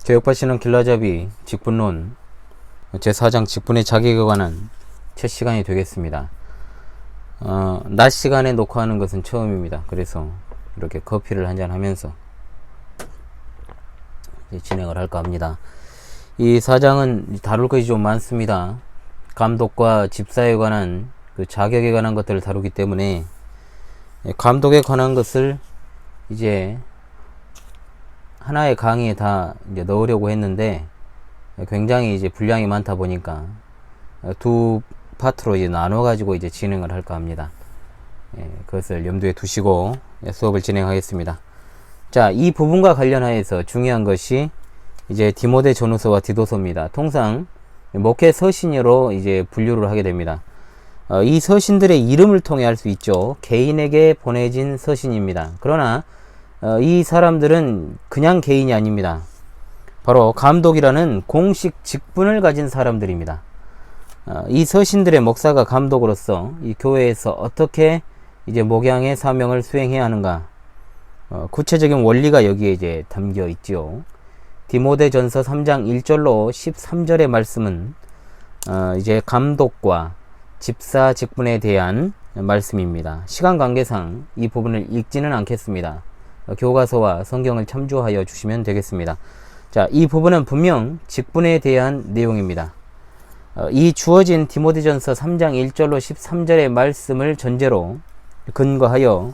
교육받치는 길라잡이 직분론 제4장 직분의 자격에 관한 첫 시간이 되겠습니다. 낮 시간에 녹화하는 것은 처음입니다. 그래서 이렇게 커피를 한잔 하면서 진행을 할까 합니다. 이 사장은 다룰 것이 좀 많습니다. 감독과 집사에 관한 그 자격에 관한 것들을 다루기 때문에 감독에 관한 것을 이제 하나의 강의에 다 이제 넣으려고 했는데 굉장히 이제 분량이 많다 보니까 두 파트로 이제 나눠 가지고 이제 진행을 할까 합니다. 그것을 염두에 두시고 수업을 진행하겠습니다. 자, 이 부분과 관련하여서 중요한 것이 이제 디모데 전후서와 디도서입니다. 통상 목회 서신으로 이제 분류를 하게 됩니다. 이 서신들의 이름을 통해 알 수 있죠. 개인에게 보내진 서신입니다. 그러나 이 사람들은 그냥 개인이 아닙니다. 바로 감독이라는 공식 직분을 가진 사람들입니다. 이 서신들의 목사가 감독으로서 이 교회에서 어떻게 이제 목양의 사명을 수행해야 하는가, 구체적인 원리가 여기에 이제 담겨 있죠. 디모데전서 3장 1절로 13절의 말씀은 이제 감독과 집사 직분에 대한 말씀입니다. 시간 관계상 이 부분을 읽지는 않겠습니다. 교과서와 성경을 참조하여 주시면 되겠습니다. 자, 이 부분은 분명 직분에 대한 내용입니다. 이 주어진 디모데전서 3장 1절로 13절의 말씀을 전제로 근거하여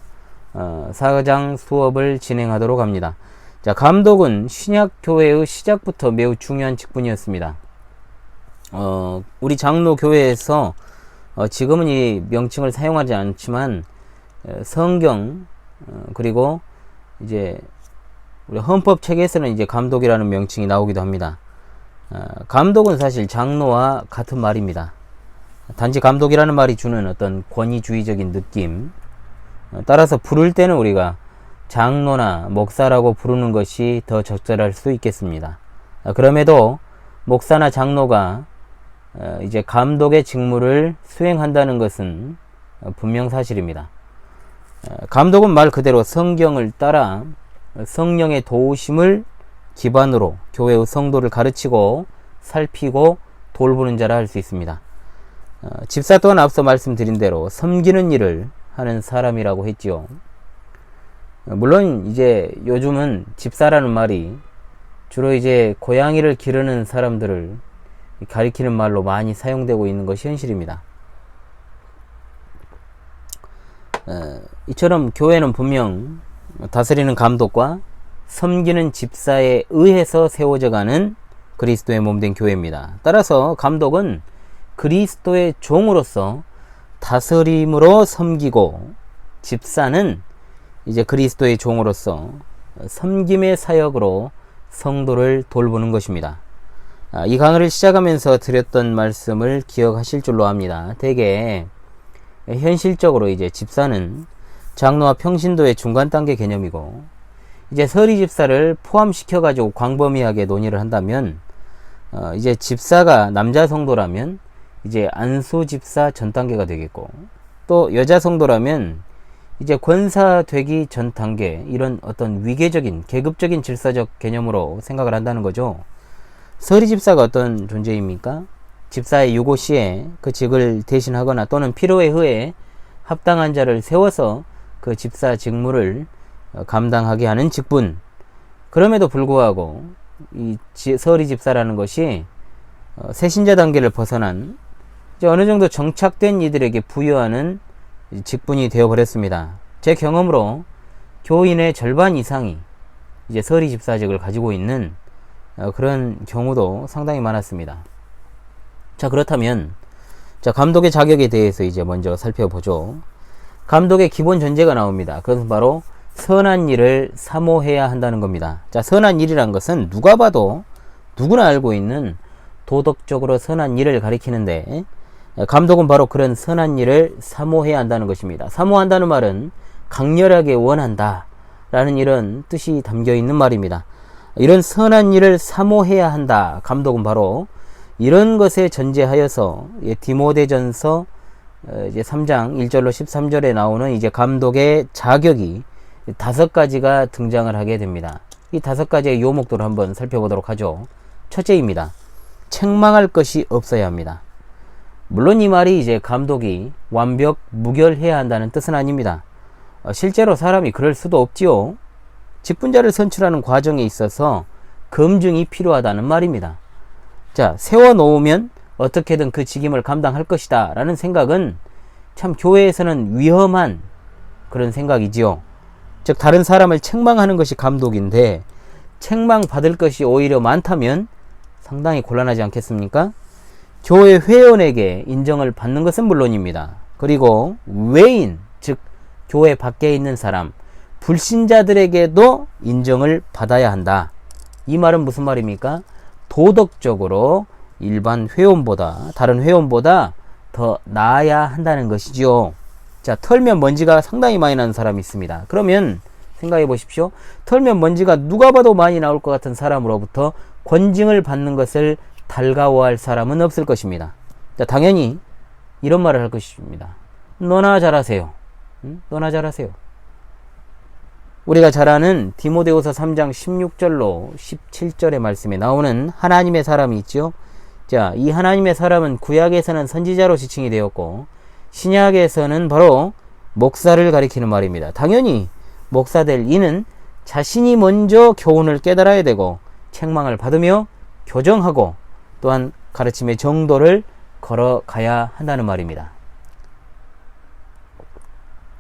4장 수업을 진행하도록 합니다. 자, 감독은 신약교회의 시작부터 매우 중요한 직분이었습니다. 우리 장로교회에서 지금은 이 명칭을 사용하지 않지만 성경 그리고 이제 우리 헌법 책에서는 이제 감독이라는 명칭이 나오기도 합니다. 감독은 사실 장로와 같은 말입니다. 단지 감독이라는 말이 주는 어떤 권위주의적인 느낌, 따라서 부를 때는 우리가 장로나 목사라고 부르는 것이 더 적절할 수 있겠습니다. 그럼에도 목사나 장로가 이제 감독의 직무를 수행한다는 것은 분명 사실입니다. 감독은 말 그대로 성경을 따라 성령의 도우심을 기반으로 교회의 성도를 가르치고 살피고 돌보는 자라 할 수 있습니다. 집사 또한 앞서 말씀드린 대로 섬기는 일을 하는 사람이라고 했지요. 물론 이제 요즘은 집사라는 말이 주로 이제 고양이를 기르는 사람들을 가리키는 말로 많이 사용되고 있는 것이 현실입니다. 이처럼 교회는 분명 다스리는 감독과 섬기는 집사에 의해서 세워져 가는 그리스도의 몸된 교회입니다. 따라서 감독은 그리스도의 종으로서 다스림으로 섬기고, 집사는 이제 그리스도의 종으로서 섬김의 사역으로 성도를 돌보는 것입니다. 이 강의를 시작하면서 드렸던 말씀을 기억하실 줄로 압니다. 대개 현실적으로 이제 집사는 장로와 평신도의 중간 단계 개념이고, 이제 서리 집사를 포함시켜 가지고 광범위하게 논의를 한다면 이제 집사가 남자 성도라면 이제 안수 집사 전 단계가 되겠고, 또 여자 성도라면 이제 권사 되기 전 단계, 이런 어떤 위계적인 계급적인 질서적 개념으로 생각을 한다는 거죠. 서리 집사가 어떤 존재입니까? 집사의 유고 시에 그 직을 대신하거나 또는 필요에 의해 합당한 자를 세워서 그 집사 직무를 감당하게 하는 직분. 그럼에도 불구하고 이 서리 집사라는 것이 세신자 단계를 벗어난 이제 어느 정도 정착된 이들에게 부여하는 직분이 되어버렸습니다. 제 경험으로 교인의 절반 이상이 이제 서리 집사직을 가지고 있는 그런 경우도 상당히 많았습니다. 자, 그렇다면 자, 감독의 자격에 대해서 이제 먼저 살펴보죠. 감독의 기본 전제가 나옵니다. 그것은 바로 선한 일을 사모해야 한다는 겁니다. 자, 선한 일이란 것은 누가 봐도 누구나 알고 있는 도덕적으로 선한 일을 가리키는데, 감독은 바로 그런 선한 일을 사모해야 한다는 것입니다. 사모한다는 말은 강렬하게 원한다 라는 이런 뜻이 담겨 있는 말입니다. 이런 선한 일을 사모해야 한다. 감독은 바로 이런 것에 전제하여서 디모데전서 이제 3장 1절로 13절에 나오는 이제 감독의 자격이 5가지가 등장을 하게 됩니다. 이 5가지의 요목들을 한번 살펴보도록 하죠. 첫째입니다. 책망할 것이 없어야 합니다. 물론 이 말이 이제 감독이 완벽 무결해야 한다는 뜻은 아닙니다. 실제로 사람이 그럴 수도 없지요. 직분자를 선출하는 과정에 있어서 검증이 필요하다는 말입니다. 자, 세워놓으면 어떻게든 그 직임을 감당할 것이다 라는 생각은 참 교회에서는 위험한 그런 생각이지요. 즉 다른 사람을 책망하는 것이 감독인데 책망받을 것이 오히려 많다면 상당히 곤란하지 않겠습니까? 교회 회원에게 인정을 받는 것은 물론입니다. 그리고 외인, 즉 교회 밖에 있는 사람, 불신자들에게도 인정을 받아야 한다. 이 말은 무슨 말입니까? 도덕적으로 일반 회원보다, 다른 회원보다 더 나아야 한다는 것이지요. 자, 털면 먼지가 상당히 많이 나는 사람이 있습니다. 그러면 생각해 보십시오. 털면 먼지가 누가 봐도 많이 나올 것 같은 사람으로부터 권징을 받는 것을 달가워할 사람은 없을 것입니다. 자, 당연히 이런 말을 할 것입니다. 너나 잘하세요. 응? 너나 잘하세요. 우리가 잘 아는 디모데후서 3장 16절로 17절의 말씀에 나오는 하나님의 사람이 있죠. 자, 이 하나님의 사람은 구약에서는 선지자로 지칭이 되었고 신약에서는 바로 목사를 가리키는 말입니다. 당연히 목사될 이는 자신이 먼저 교훈을 깨달아야 되고 책망을 받으며 교정하고 또한 가르침의 정도를 걸어가야 한다는 말입니다.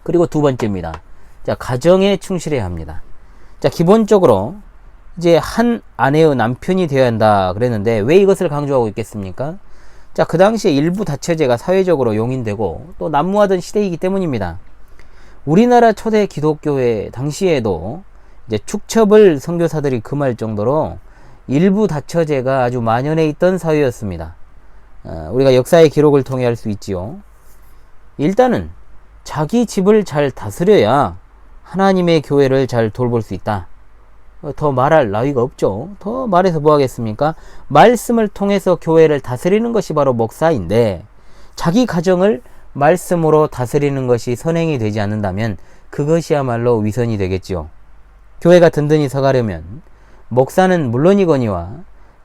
그리고 두 번째입니다. 자, 가정에 충실해야 합니다. 자, 기본적으로 이제 한 아내의 남편이 되어야 한다 그랬는데 왜 이것을 강조하고 있겠습니까? 자, 그 당시에 일부 다처제가 사회적으로 용인되고 또 난무하던 시대이기 때문입니다. 우리나라 초대 기독교회 당시에도 이제 축첩을 선교사들이 금할 정도로 일부 다처제가 아주 만연해 있던 사회였습니다. 우리가 역사의 기록을 통해 알 수 있지요. 일단은 자기 집을 잘 다스려야 하나님의 교회를 잘 돌볼 수 있다. 더 말할 나위가 없죠. 더 말해서 뭐 하겠습니까? 말씀을 통해서 교회를 다스리는 것이 바로 목사인데 자기 가정을 말씀으로 다스리는 것이 선행이 되지 않는다면 그것이야말로 위선이 되겠지요. 교회가 든든히 서가려면 목사는 물론이거니와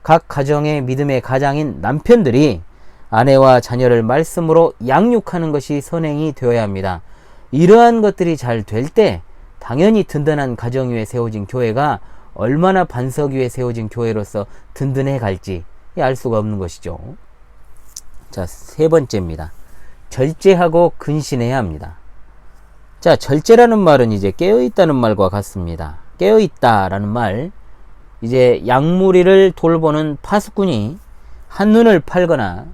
각 가정의 믿음의 가장인 남편들이 아내와 자녀를 말씀으로 양육하는 것이 선행이 되어야 합니다. 이러한 것들이 잘 될 때 당연히 든든한 가정 위에 세워진 교회가 얼마나 반석 위에 세워진 교회로서 든든해 갈지 알 수가 없는 것이죠. 자, 세 번째입니다. 절제하고 근신해야 합니다. 자, 절제라는 말은 이제 깨어있다는 말과 같습니다. 깨어있다라는 말, 이제 양무리를 돌보는 파수꾼이 한눈을 팔거나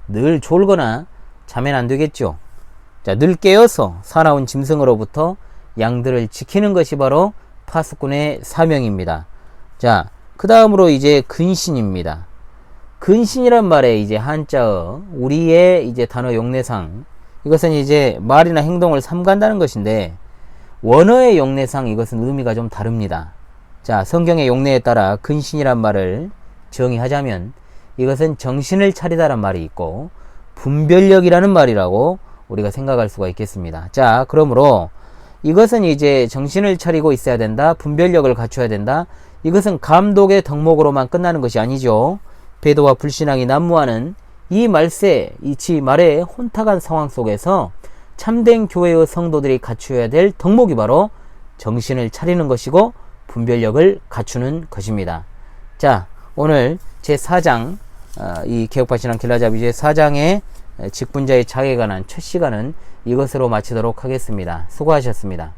늘 졸거나 자면 안 되겠죠. 자, 늘 깨어서 사나운 짐승으로부터 양들을 지키는 것이 바로 파수꾼의 사명입니다. 자, 그 다음으로 이제 근신입니다. 근신이란 말에 이제 한자어 우리의 이제 단어 용례상, 이것은 이제 말이나 행동을 삼간다는 것인데 원어의 용례상 이것은 의미가 좀 다릅니다. 자, 성경의 용례에 따라 근신이란 말을 정의하자면 이것은 정신을 차리다란 말이 있고 분별력이라는 말이라고 우리가 생각할 수가 있겠습니다. 자, 그러므로 이것은 이제 정신을 차리고 있어야 된다, 분별력을 갖춰야 된다, 이것은 감독의 덕목으로만 끝나는 것이 아니죠. 배도와 불신앙이 난무하는 이 말세, 이 말의 혼탁한 상황 속에서 참된 교회의 성도들이 갖추어야 될 덕목이 바로 정신을 차리는 것이고 분별력을 갖추는 것입니다. 자, 오늘 제4장 이 개혁바신앙 길라잡이 제4장의 직분자의 자격에 관한 첫 시간은 이것으로 마치도록 하겠습니다. 수고하셨습니다.